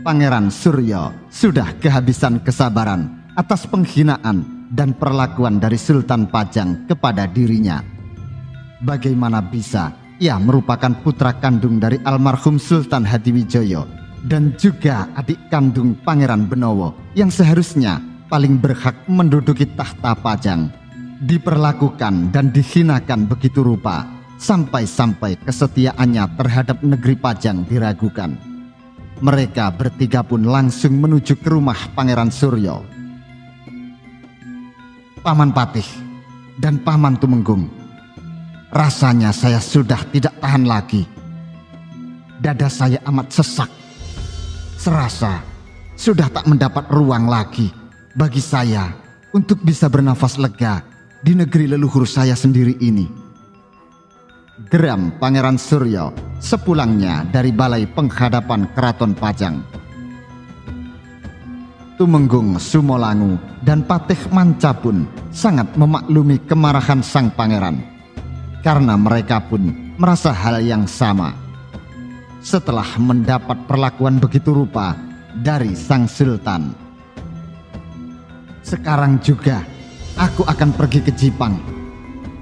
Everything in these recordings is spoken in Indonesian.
Pangeran Suryo sudah kehabisan kesabaran atas penghinaan dan perlakuan dari Sultan Pajang kepada dirinya. Bagaimana bisa ia merupakan putra kandung dari almarhum Sultan Hadiwijoyo dan juga adik kandung Pangeran Benowo yang seharusnya paling berhak menduduki tahta Pajang, diperlakukan dan dihinakan begitu rupa sampai-sampai kesetiaannya terhadap negeri Pajang diragukan. Mereka bertiga pun langsung menuju ke rumah Pangeran Suryo. Paman Patih dan Paman Tumenggung, rasanya saya sudah tidak tahan lagi. Dada saya amat sesak. Serasa sudah tak mendapat ruang lagi bagi saya untuk bisa bernafas lega di negeri leluhur saya sendiri ini. Geram Pangeran Suryo sepulangnya dari balai penghadapan Keraton Pajang. Tumenggung Sumolangu dan Patih Manca pun sangat memaklumi kemarahan sang pangeran, karena mereka pun merasa hal yang sama. Setelah mendapat perlakuan begitu rupa dari sang sultan, sekarang juga aku akan pergi ke Jipang.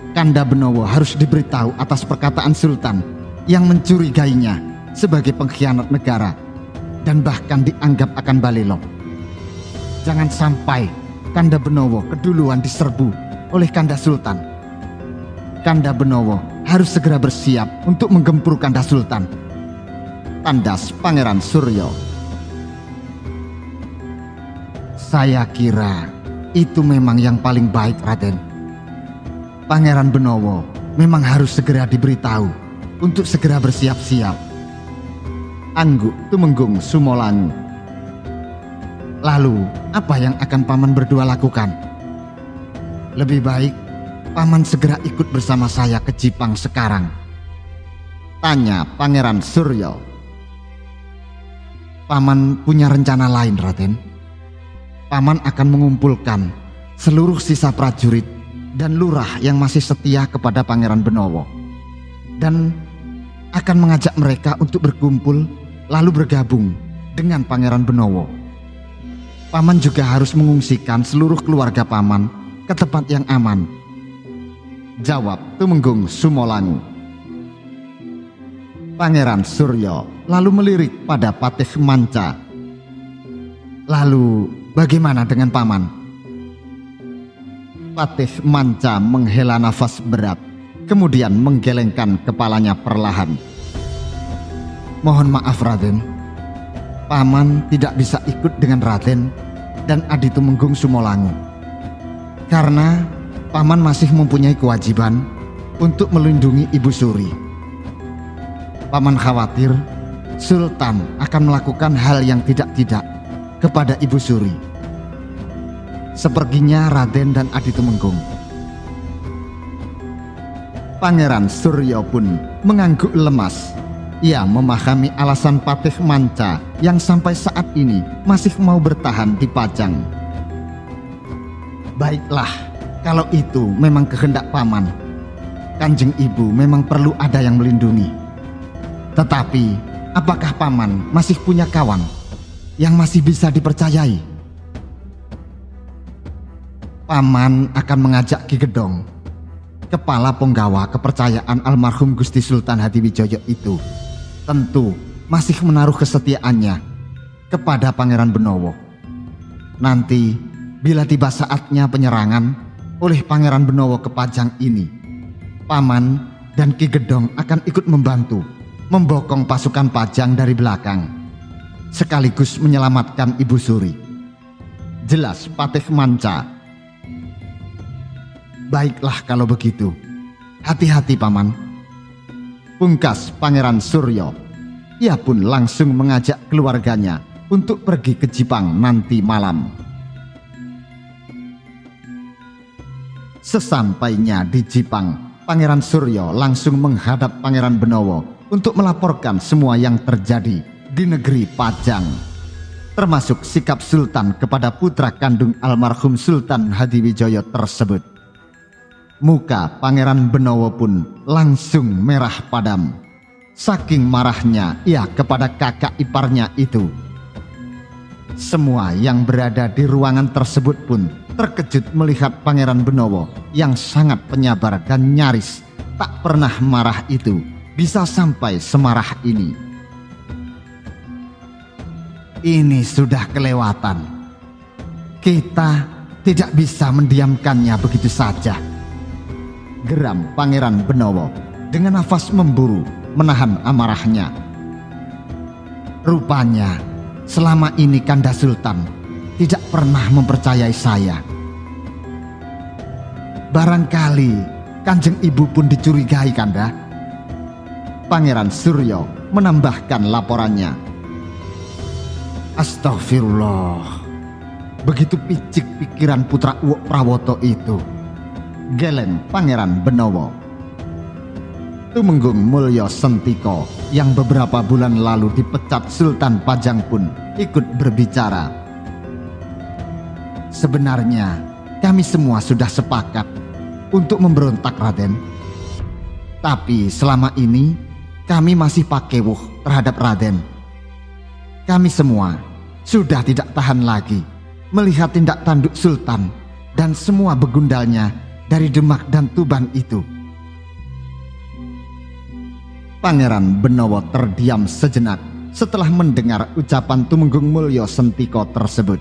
Kanda Benowo harus diberitahu atas perkataan sultan yang mencurigainya sebagai pengkhianat negara dan bahkan dianggap akan balelok. Jangan sampai Kanda Benowo keduluan diserbu oleh Kanda Sultan. Kanda Benowo harus segera bersiap untuk menggempur Kanda Sultan. Tandas Pangeran Suryo. Saya kira itu memang yang paling baik, Raden. Pangeran Benowo memang harus segera diberitahu untuk segera bersiap-siap. Angguk Tumenggung Sumolangu. Lalu apa yang akan paman berdua lakukan? Lebih baik paman segera ikut bersama saya ke Jipang sekarang, tanya Pangeran Suryo. Paman punya rencana lain, Raden. Paman akan mengumpulkan seluruh sisa prajurit dan lurah yang masih setia kepada Pangeran Benowo, dan akan mengajak mereka untuk berkumpul lalu bergabung dengan Pangeran Benowo. Paman juga harus mengungsikan seluruh keluarga paman ke tempat yang aman, jawab Tumenggung Sumolangu. Pangeran Suryo lalu melirik pada Patih Manca. Lalu bagaimana dengan paman? Patih Manca menghela nafas berat, kemudian menggelengkan kepalanya perlahan. Mohon maaf, Raden. Paman tidak bisa ikut dengan Raden dan Adi Tumenggung Sumolangu, karena paman masih mempunyai kewajiban untuk melindungi Ibu Suri. Paman khawatir Sultan akan melakukan hal yang tidak-tidak kepada Ibu Suri. Seperginya Raden dan Adi Tumenggung. Pangeran Suryo pun mengangguk lemas. Ia memahami alasan Patih Manca yang sampai saat ini masih mau bertahan di Pajang. Baiklah, kalau itu memang kehendak paman. Kanjeng Ibu memang perlu ada yang melindungi. Tetapi, apakah paman masih punya kawan yang masih bisa dipercayai? Paman akan mengajak Ki Gedong, kepala penggawa kepercayaan almarhum Gusti Sultan Hadiwijoyo itu, tentu masih menaruh kesetiaannya kepada Pangeran Benowo. Nanti bila tiba saatnya penyerangan oleh Pangeran Benowo ke Pajang ini, paman dan Ki Gedong akan ikut membantu membokong pasukan Pajang dari belakang, sekaligus menyelamatkan Ibu Suri, jelas Patih Manca. Baiklah kalau begitu, hati-hati paman, pungkas Pangeran Suryo. Ia pun langsung mengajak keluarganya untuk pergi ke Jipang nanti malam. Sesampainya di Jipang, Pangeran Suryo langsung menghadap Pangeran Benowo untuk melaporkan semua yang terjadi di negeri Pajang, termasuk sikap Sultan kepada putra kandung almarhum Sultan Hadiwijoyo tersebut. Muka Pangeran Benowo pun langsung merah padam. Saking marahnya ia kepada kakak iparnya itu. Semua yang berada di ruangan tersebut pun terkejut melihat Pangeran Benowo yang sangat penyabar dan nyaris tak pernah marah itu bisa sampai semarah ini. Ini sudah kelewatan. Kita tidak bisa mendiamkannya begitu saja, geram Pangeran Benowo dengan nafas memburu menahan amarahnya. Rupanya selama ini Kanda Sultan tidak pernah mempercayai saya. Barangkali Kanjeng Ibu pun dicurigai, Kanda. Pangeran Suryo menambahkan laporannya. Astagfirullah. Begitu picik pikiran putra Uwok Prawoto itu, geleng Pangeran Benowo. Tumenggung Mulyo Sentiko yang beberapa bulan lalu dipecat Sultan Pajang pun ikut berbicara. Sebenarnya kami semua sudah sepakat untuk memberontak, Raden. Tapi selama ini kami masih pakewuh terhadap Raden. Kami semua sudah tidak tahan lagi melihat tindak tanduk Sultan dan semua begundalnya dari Demak dan Tuban itu. Pangeran Benowo terdiam sejenak setelah mendengar ucapan Tumenggung Mulyo Sentiko tersebut.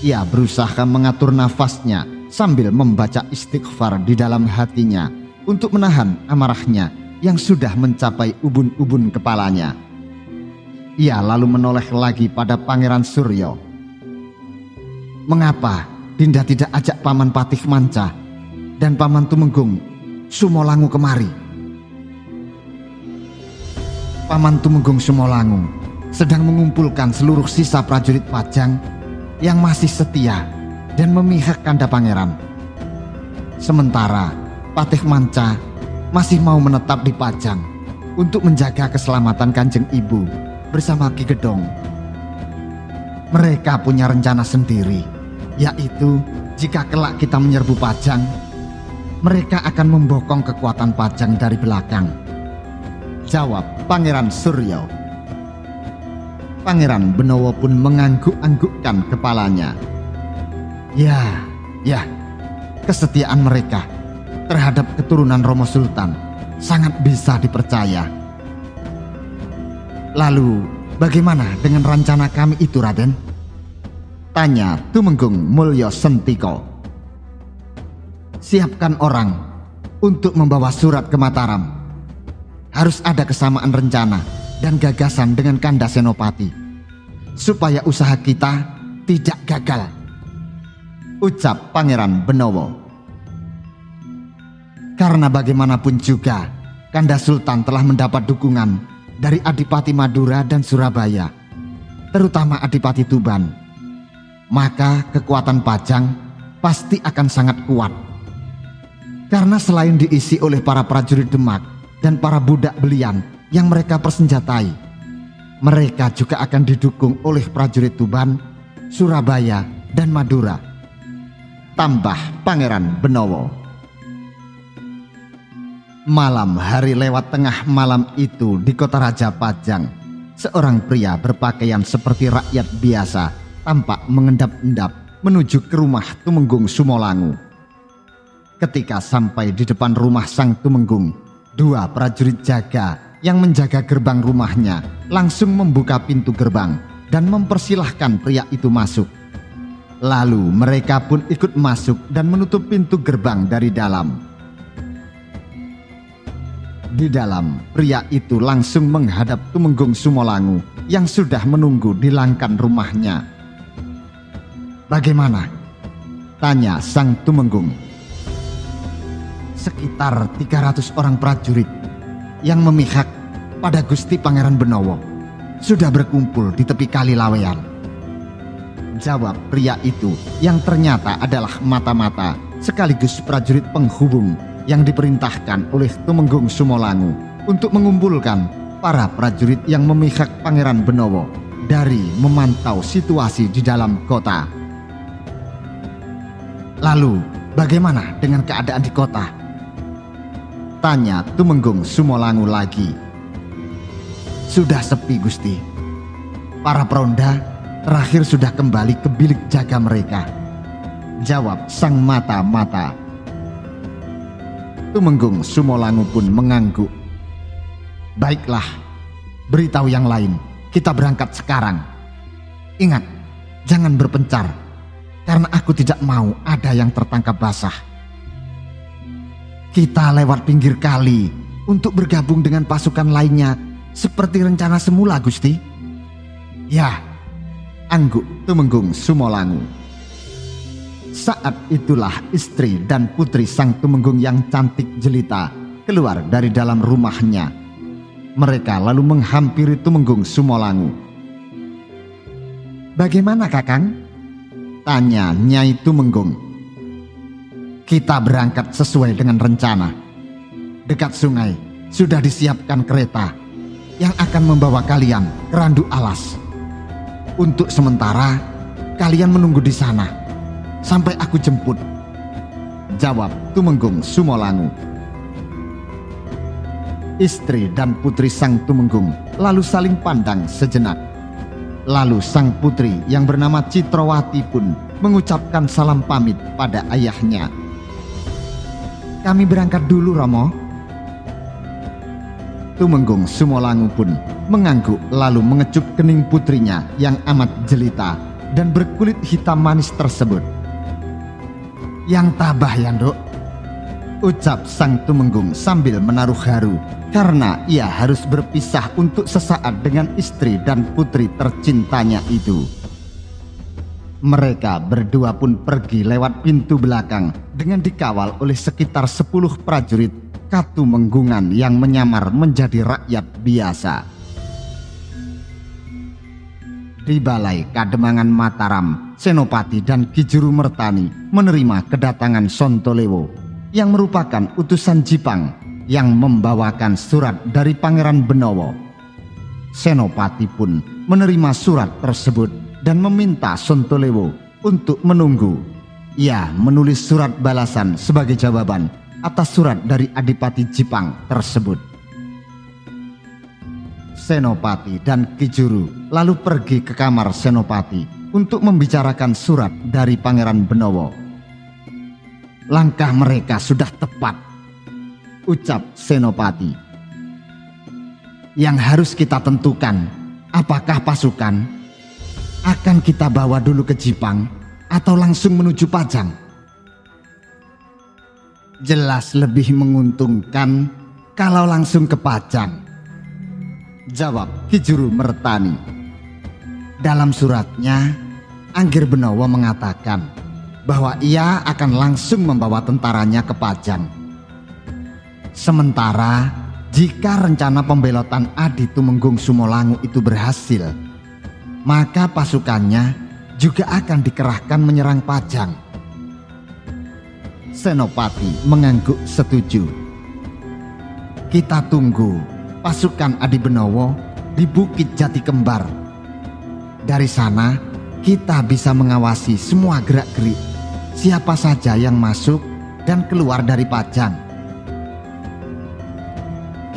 Ia berusaha mengatur nafasnya sambil membaca istighfar di dalam hatinya untuk menahan amarahnya yang sudah mencapai ubun-ubun kepalanya. Ia lalu menoleh lagi pada Pangeran Suryo. Mengapa Dinda tidak ajak Paman Patih Manca dan Paman Tumenggung Sumolangu kemari? Paman Tumenggung Sumolangu sedang mengumpulkan seluruh sisa prajurit Pajang yang masih setia dan memihak Kanda Pangeran. Sementara Patih Manca masih mau menetap di Pajang untuk menjaga keselamatan Kanjeng Ibu bersama Ki Gedong. Mereka punya rencana sendiri, yaitu jika kelak kita menyerbu Pajang, mereka akan membokong kekuatan Pajang dari belakang, jawab Pangeran Suryo. Pangeran Benowo pun mengangguk-anggukkan kepalanya. Ya, kesetiaan mereka terhadap keturunan Romo Sultan sangat bisa dipercaya. Lalu bagaimana dengan rencana kami itu, Raden? Tanya Tumenggung Mulyo Sentiko. Siapkan orang untuk membawa surat ke Mataram. Harus ada kesamaan rencana dan gagasan dengan Kanda Senopati, supaya usaha kita tidak gagal, ucap Pangeran Benowo. Karena bagaimanapun juga Kanda Sultan telah mendapat dukungan dari Adipati Madura dan Surabaya, terutama Adipati Tuban, maka kekuatan Pajang pasti akan sangat kuat. Karena selain diisi oleh para prajurit Demak dan para budak belian yang mereka persenjatai, mereka juga akan didukung oleh prajurit Tuban, Surabaya, dan Madura, tambah Pangeran Benowo. Malam hari lewat tengah malam itu di kota Raja Pajang, seorang pria berpakaian seperti rakyat biasa tampak mengendap-endap menuju ke rumah Tumenggung Sumolangu. Ketika sampai di depan rumah sang Tumenggung, dua prajurit jaga yang menjaga gerbang rumahnya langsung membuka pintu gerbang dan mempersilahkan pria itu masuk. Lalu mereka pun ikut masuk dan menutup pintu gerbang dari dalam. Di dalam, pria itu langsung menghadap Tumenggung Sumolangu yang sudah menunggu di langkan rumahnya. Bagaimana? Tanya sang Tumenggung. Sekitar 300 orang prajurit yang memihak pada Gusti Pangeran Benowo sudah berkumpul di tepi Kali Lawean, jawab pria itu yang ternyata adalah mata-mata sekaligus prajurit penghubung yang diperintahkan oleh Tumenggung Sumolangu untuk mengumpulkan para prajurit yang memihak Pangeran Benowo dari memantau situasi di dalam kota. Lalu bagaimana dengan keadaan di kota? Tanya Tumenggung Sumolangu lagi. Sudah sepi, Gusti. Para peronda terakhir sudah kembali ke bilik jaga mereka. Jawab sang mata-mata. Tumenggung Sumolangu pun mengangguk. Baiklah, beritahu yang lain, kita berangkat sekarang. Ingat, jangan berpencar, karena aku tidak mau ada yang tertangkap basah. Kita lewat pinggir kali untuk bergabung dengan pasukan lainnya seperti rencana semula, Gusti. Ya, angguk Tumenggung Sumolangu. Saat itulah istri dan putri sang Tumenggung yang cantik jelita keluar dari dalam rumahnya. Mereka lalu menghampiri Tumenggung Sumolangu. Bagaimana Kakang? Tanya Nyai Tumenggung. Kita berangkat sesuai dengan rencana. Dekat sungai sudah disiapkan kereta yang akan membawa kalian ke Randu Alas. Untuk sementara kalian menunggu di sana sampai aku jemput. Jawab Tumenggung Sumolangu. Istri dan putri sang Tumenggung lalu saling pandang sejenak. Lalu sang putri yang bernama Citrawati pun mengucapkan salam pamit pada ayahnya. Kami berangkat dulu, Romo. Tumenggung Sumolangu pun mengangguk lalu mengecup kening putrinya yang amat jelita dan berkulit hitam manis tersebut. Yang tabah ya, Nduk, ucap sang Tumenggung sambil menaruh haru karena ia harus berpisah untuk sesaat dengan istri dan putri tercintanya itu. Mereka berdua pun pergi lewat pintu belakang dengan dikawal oleh sekitar 10 prajurit Katumenggungan yang menyamar menjadi rakyat biasa. Di Balai Kademangan Mataram, Senopati dan Ki Juru Mertani menerima kedatangan Sontolewo yang merupakan utusan Jipang yang membawakan surat dari Pangeran Benowo. Senopati pun menerima surat tersebut dan meminta Sontolewo untuk menunggu. Ia menulis surat balasan sebagai jawaban atas surat dari Adipati Jipang tersebut. Senopati dan Ki Juru lalu pergi ke kamar Senopati untuk membicarakan surat dari Pangeran Benowo. Langkah mereka sudah tepat, ucap Senopati. Yang harus kita tentukan, apakah pasukan akan kita bawa dulu ke Jipang atau langsung menuju Pajang? Jelas lebih menguntungkan kalau langsung ke Pajang, jawab Ki Juru Mertani. Dalam suratnya, Anggir Benowo mengatakan bahwa ia akan langsung membawa tentaranya ke Pajang. Sementara jika rencana pembelotan Adi Tumenggung Sumolangu itu berhasil, maka pasukannya juga akan dikerahkan menyerang Pajang. Senopati mengangguk setuju. Kita tunggu pasukan Adi Benowo di Bukit Jati Kembar. Dari sana kita bisa mengawasi semua gerak-gerik siapa saja yang masuk dan keluar dari Pajang.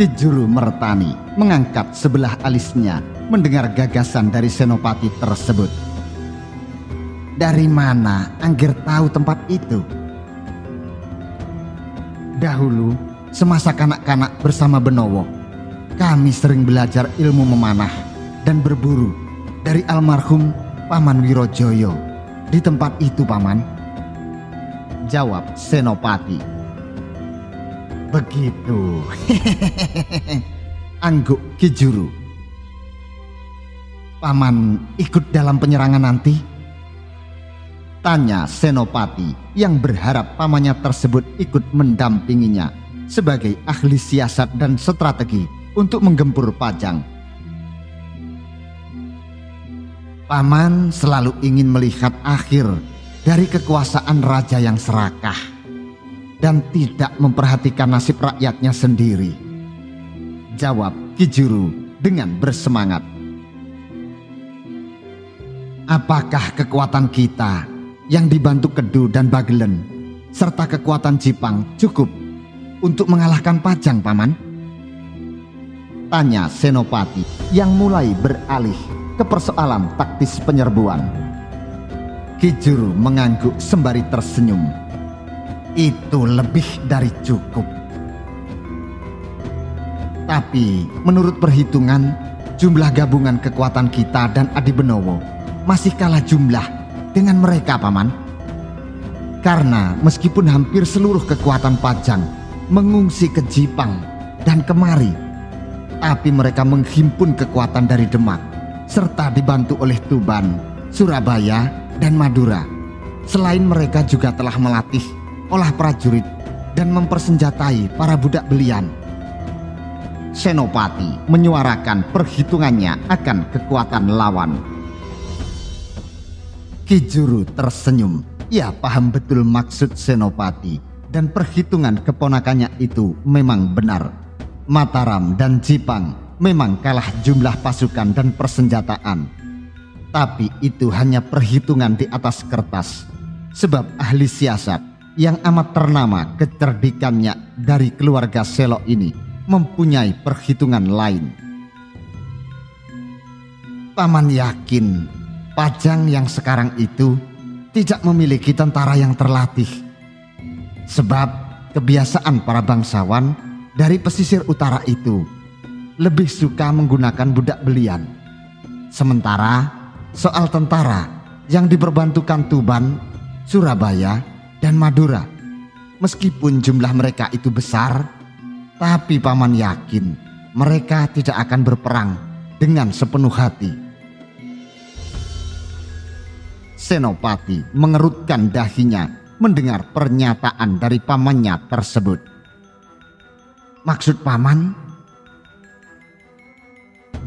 Ki Juru Mertani mengangkat sebelah alisnya mendengar gagasan dari Senopati tersebut. Dari mana Anggir tahu tempat itu? Dahulu, semasa kanak-kanak bersama Benowo, kami sering belajar ilmu memanah dan berburu dari almarhum Paman Wirojoyo di tempat itu, Paman. Jawab Senopati. Begitu. Angguk Ki Juru. Paman ikut dalam penyerangan nanti? Tanya Senopati yang berharap pamannya tersebut ikut mendampinginya sebagai ahli siasat dan strategi untuk menggempur Pajang. Paman selalu ingin melihat akhir dari kekuasaan raja yang serakah dan tidak memperhatikan nasib rakyatnya sendiri, jawab Ki Juru dengan bersemangat. Apakah kekuatan kita yang dibantu Kedu dan Bagelen serta kekuatan Jipang cukup untuk mengalahkan Pajang, Paman? Tanya Senopati yang mulai beralih ke persoalan taktis penyerbuan. Ki Juru mengangguk sembari tersenyum. Itu lebih dari cukup. Tapi menurut perhitungan, jumlah gabungan kekuatan kita dan Adi Benowo masih kalah jumlah dengan mereka, Paman. Karena meskipun hampir seluruh kekuatan Pajang mengungsi ke Jipang dan kemari, tapi mereka menghimpun kekuatan dari Demak serta dibantu oleh Tuban, Surabaya, dan Madura. Selain mereka juga telah melatih olah prajurit dan mempersenjatai para budak belian. Senopati menyuarakan perhitungannya akan kekuatan lawan. Ki Juru tersenyum. Ia paham betul maksud Senopati dan perhitungan keponakannya itu memang benar. Mataram dan Jipang memang kalah jumlah pasukan dan persenjataan. Tapi itu hanya perhitungan di atas kertas. Sebab ahli siasat yang amat ternama kecerdikannya dari keluarga Selo ini mempunyai perhitungan lain. Paman yakin Pajang yang sekarang itu tidak memiliki tentara yang terlatih. Sebab kebiasaan para bangsawan dari pesisir utara itu lebih suka menggunakan budak belian. Sementara soal tentara yang diperbantukan Tuban, Surabaya, dan Madura, meskipun jumlah mereka itu besar, tapi Paman yakin mereka tidak akan berperang dengan sepenuh hati. Senopati mengerutkan dahinya mendengar pernyataan dari pamannya tersebut. Maksud Paman?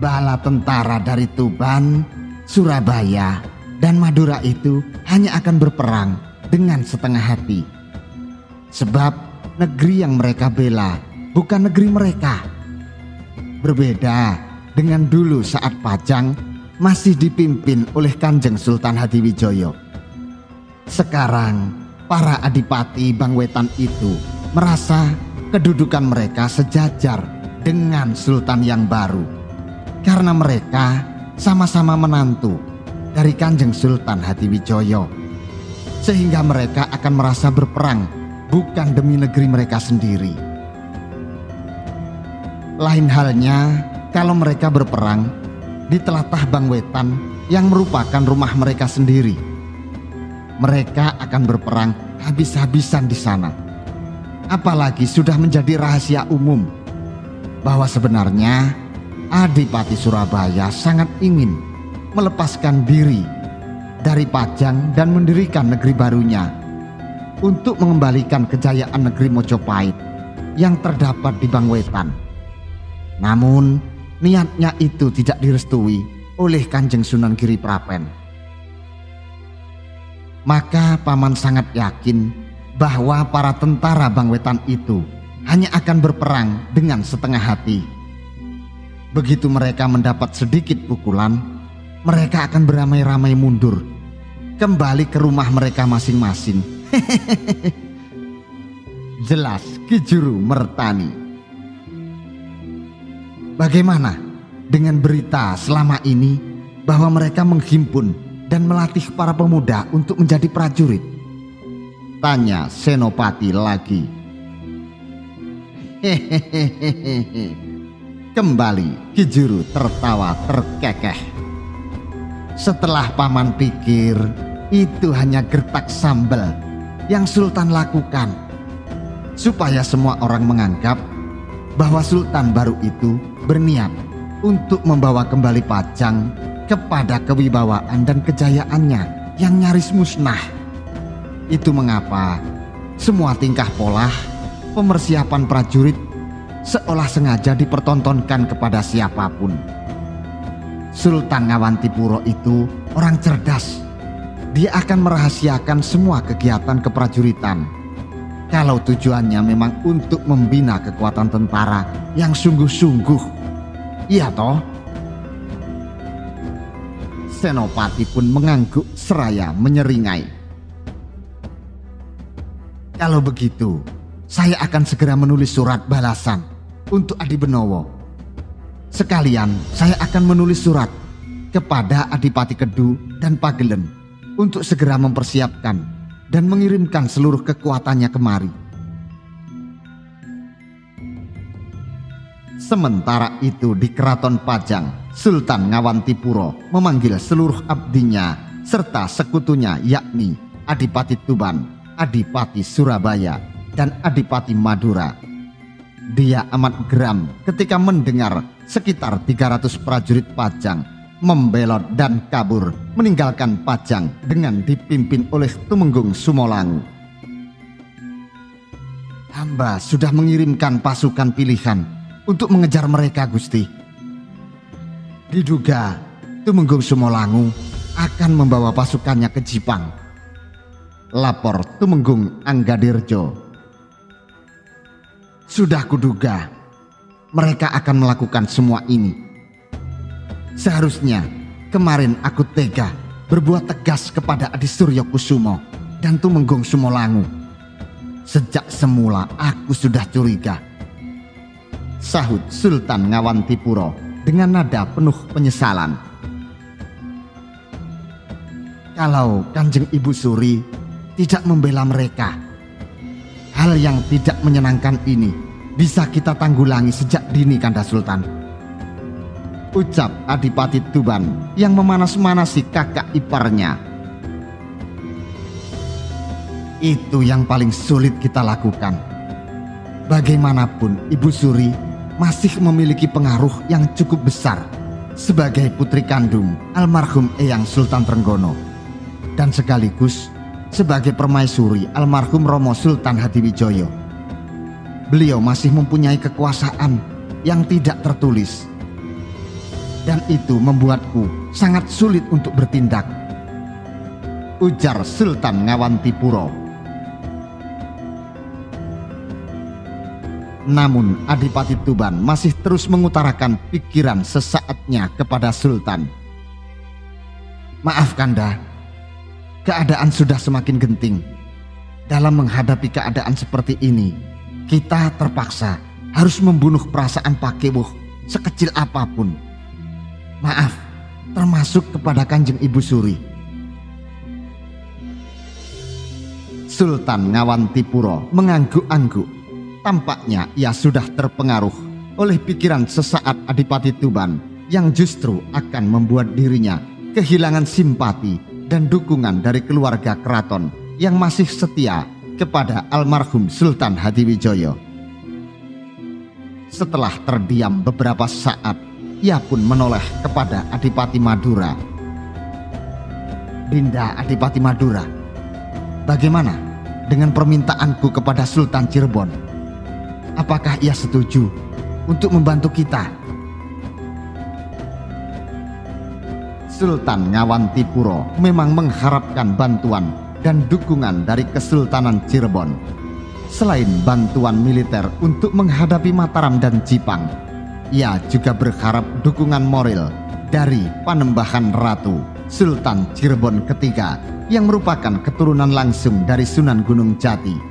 Bala tentara dari Tuban, Surabaya, dan Madura itu hanya akan berperang dengan setengah hati. Sebab negeri yang mereka bela bukan negeri mereka. Berbeda dengan dulu saat Pajang masih dipimpin oleh Kanjeng Sultan Hadiwijoyo. Sekarang para adipati Bangwetan itu merasa kedudukan mereka sejajar dengan Sultan yang baru. Karena mereka sama-sama menantu dari Kanjeng Sultan Hadiwijoyo. Sehingga mereka akan merasa berperang bukan demi negeri mereka sendiri. Lain halnya kalau mereka berperang di telatah Bangwetan yang merupakan rumah mereka sendiri. Mereka akan berperang habis-habisan di sana. Apalagi sudah menjadi rahasia umum bahwa sebenarnya Adipati Surabaya sangat ingin melepaskan diri dari Pajang dan mendirikan negeri barunya untuk mengembalikan kejayaan negeri Mojopahit yang terdapat di Bangwetan. Namun niatnya itu tidak direstui oleh Kanjeng Sunan Giriprapen. Maka Paman sangat yakin bahwa para tentara Bangwetan itu hanya akan berperang dengan setengah hati. Begitu mereka mendapat sedikit pukulan, mereka akan beramai-ramai mundur, kembali ke rumah mereka masing-masing. Jelas Ki Juru mertani. Bagaimana dengan berita selama ini bahwa mereka menghimpun dan melatih para pemuda untuk menjadi prajurit? Tanya Senopati lagi. Kembali Ki Juru tertawa terkekeh. Setelah Paman pikir itu hanya gertak sambal yang Sultan lakukan supaya semua orang menganggap bahwa Sultan baru itu berniat untuk membawa kembali Pajang kepada kewibawaan dan kejayaannya yang nyaris musnah. Itu mengapa semua tingkah pola pemersiapan prajurit seolah sengaja dipertontonkan kepada siapapun. Sultan Ngawantipuro itu orang cerdas. Dia akan merahasiakan semua kegiatan keprajuritan kalau tujuannya memang untuk membina kekuatan tentara yang sungguh-sungguh. Iya toh? Senopati pun mengangguk seraya menyeringai. Kalau begitu, saya akan segera menulis surat balasan untuk Adi Benowo. Sekalian saya akan menulis surat kepada Adipati Kedu dan Pagelen untuk segera mempersiapkan dan mengirimkan seluruh kekuatannya kemari. Sementara itu di Keraton Pajang, Sultan Ngawantipuro memanggil seluruh abdinya serta sekutunya, yakni Adipati Tuban, Adipati Surabaya, dan Adipati Madura. Dia amat geram ketika mendengar sekitar 300 prajurit Pajang membelot dan kabur meninggalkan Pajang dengan dipimpin oleh Tumenggung Sumolangu. Hamba sudah mengirimkan pasukan pilihan untuk mengejar mereka, Gusti. Diduga Tumenggung Sumolangu akan membawa pasukannya ke Jipang, lapor Tumenggung Anggadirjo. Sudah kuduga mereka akan melakukan semua ini. Seharusnya kemarin aku tega berbuat tegas kepada Adi Suryo Kusumo dan Tumenggung Sumolangu. Sejak semula aku sudah curiga, sahut Sultan Ngawantipuro dengan nada penuh penyesalan. Kalau Kanjeng Ibu Suri tidak membela mereka, hal yang tidak menyenangkan ini bisa kita tanggulangi sejak dini, Kanda Sultan. Ucap Adipati Tuban yang memanas-manasi kakak iparnya. Itu yang paling sulit kita lakukan. Bagaimanapun Ibu Suri masih memiliki pengaruh yang cukup besar sebagai putri kandung almarhum Eyang Sultan Trenggono, dan sekaligus sebagai permaisuri almarhum Romo Sultan Hadiwijoyo. Beliau masih mempunyai kekuasaan yang tidak tertulis, dan itu membuatku sangat sulit untuk bertindak, ujar Sultan Ngawantipuro. Namun Adipati Tuban masih terus mengutarakan pikiran sesaatnya kepada Sultan. Maaf Kanda, keadaan sudah semakin genting. Dalam menghadapi keadaan seperti ini, kita terpaksa harus membunuh perasaan Pakewuh sekecil apapun. Maaf, termasuk kepada Kanjeng Ibu Suri. Sultan Ngawantipuro mengangguk-angguk. Tampaknya ia sudah terpengaruh oleh pikiran sesaat Adipati Tuban yang justru akan membuat dirinya kehilangan simpati dan dukungan dari keluarga keraton yang masih setia kepada almarhum Sultan Hadiwijoyo. Setelah terdiam beberapa saat, ia pun menoleh kepada Adipati Madura. Dinda Adipati Madura, bagaimana dengan permintaanku kepada Sultan Cirebon? Apakah ia setuju untuk membantu kita? Sultan Ngawantipuro memang mengharapkan bantuan dan dukungan dari Kesultanan Cirebon. Selain bantuan militer untuk menghadapi Mataram dan Jipang, ia juga berharap dukungan moral dari Panembahan Ratu Sultan Cirebon ketiga yang merupakan keturunan langsung dari Sunan Gunung Jati.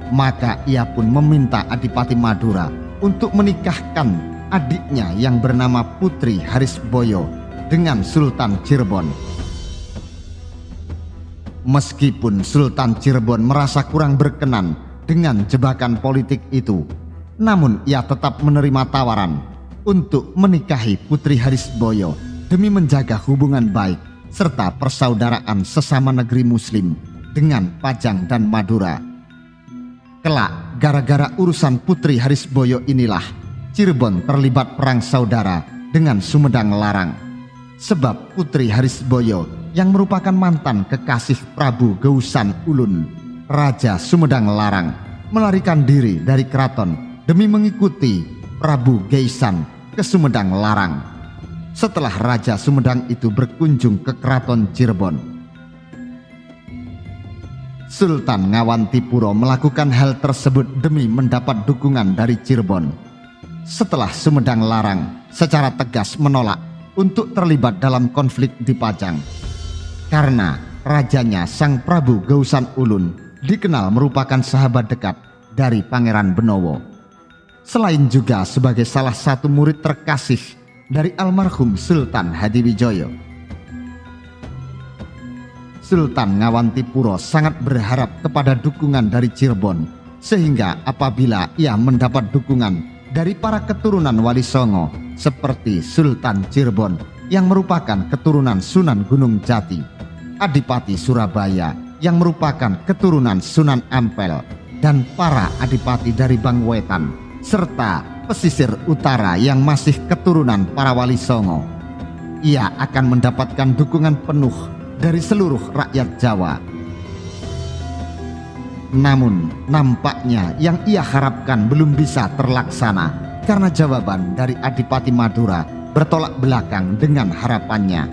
Maka ia pun meminta Adipati Madura untuk menikahkan adiknya yang bernama Putri Harisboyo dengan Sultan Cirebon. Meskipun Sultan Cirebon merasa kurang berkenan dengan jebakan politik itu, namun ia tetap menerima tawaran untuk menikahi Putri Harisboyo demi menjaga hubungan baik serta persaudaraan sesama negeri Muslim dengan Pajang dan Madura. Kelak, gara-gara urusan Putri Harisboyo inilah Cirebon terlibat perang saudara dengan Sumedang Larang. Sebab Putri Harisboyo yang merupakan mantan kekasih Prabu Geusan Ulun, Raja Sumedang Larang, melarikan diri dari keraton demi mengikuti Prabu Geisan ke Sumedang Larang. Setelah Raja Sumedang itu berkunjung ke keraton Cirebon, Sultan Ngawantipuro melakukan hal tersebut demi mendapat dukungan dari Cirebon. Setelah Sumedang Larang secara tegas menolak untuk terlibat dalam konflik di Pajang, karena rajanya Sang Prabu Geusan Ulun dikenal merupakan sahabat dekat dari Pangeran Benowo. Selain juga sebagai salah satu murid terkasih dari almarhum Sultan Hadiwijoyo. Sultan Ngawantipuro sangat berharap kepada dukungan dari Cirebon, sehingga apabila ia mendapat dukungan dari para keturunan Wali Songo seperti Sultan Cirebon yang merupakan keturunan Sunan Gunung Jati, Adipati Surabaya yang merupakan keturunan Sunan Ampel, dan para adipati dari Bangwetan, serta pesisir utara yang masih keturunan para Wali Songo, ia akan mendapatkan dukungan penuh dari seluruh rakyat Jawa. Namun nampaknya yang ia harapkan belum bisa terlaksana karena jawaban dari Adipati Madura bertolak belakang dengan harapannya.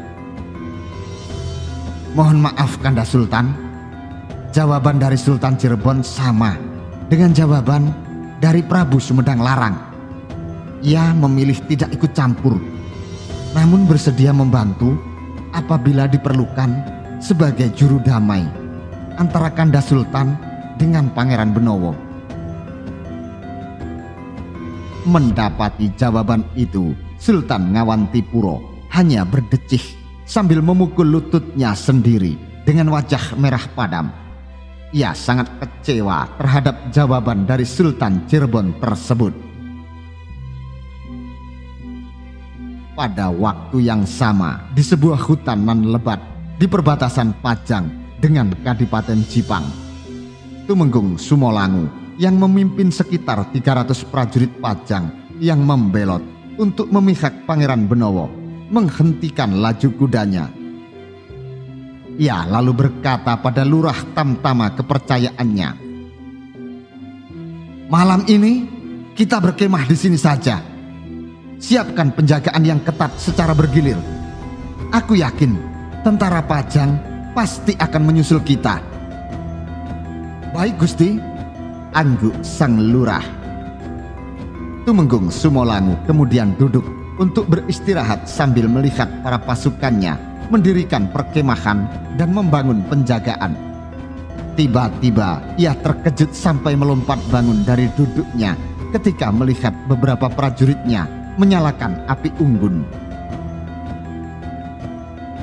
Mohon maaf Kanda Sultan, jawaban dari Sultan Cirebon sama dengan jawaban dari Prabu Sumedang Larang. Ia memilih tidak ikut campur, namun bersedia membantu apabila diperlukan sebagai juru damai antara Kanda Sultan dengan Pangeran Benowo. Mendapati jawaban itu, Sultan Ngawantipuro hanya berdecih sambil memukul lututnya sendiri dengan wajah merah padam. Ia sangat kecewa terhadap jawaban dari Sultan Cirebon tersebut. Pada waktu yang sama, di sebuah hutan nan lebat di perbatasan Pajang dengan Kadipaten Jipang, Tumenggung Sumolangu yang memimpin sekitar 300 prajurit Pajang yang membelot untuk memihak Pangeran Benowo menghentikan laju kudanya. Ia lalu berkata pada Lurah Tamtama kepercayaannya, "Malam ini kita berkemah di sini saja. Siapkan penjagaan yang ketat secara bergilir. Aku yakin tentara Pajang pasti akan menyusul kita." "Baik Gusti," angguk sang lurah. Tumenggung Sumolangu kemudian duduk untuk beristirahat sambil melihat para pasukannya mendirikan perkemahan dan membangun penjagaan. Tiba-tiba ia terkejut sampai melompat bangun dari duduknya ketika melihat beberapa prajuritnya menyalakan api unggun.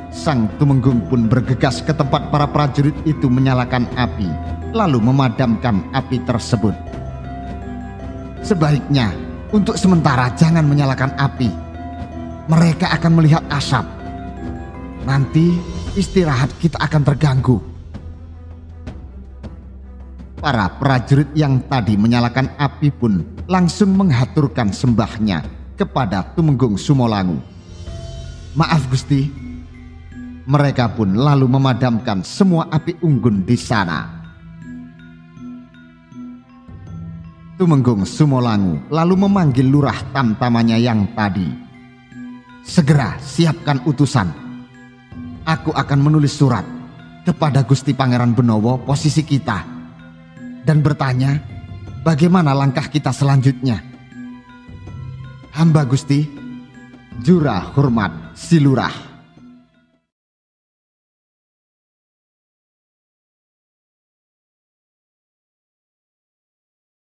Sang Tumenggung pun bergegas ke tempat para prajurit itu menyalakan api, lalu memadamkan api tersebut. "Sebaiknya untuk sementara jangan menyalakan api. Mereka akan melihat asap. Nanti istirahat kita akan terganggu." Para prajurit yang tadi menyalakan api pun langsung menghaturkan sembahnya kepada Tumenggung Sumolangu. "Maaf Gusti." Mereka pun lalu memadamkan semua api unggun di sana. Tumenggung Sumolangu lalu memanggil Lurah Tamtamanya yang tadi. "Segera siapkan utusan. Aku akan menulis surat kepada Gusti Pangeran Benowo posisi kita dan bertanya bagaimana langkah kita selanjutnya." "Hamba Gusti." Jurah hormat si Lurah.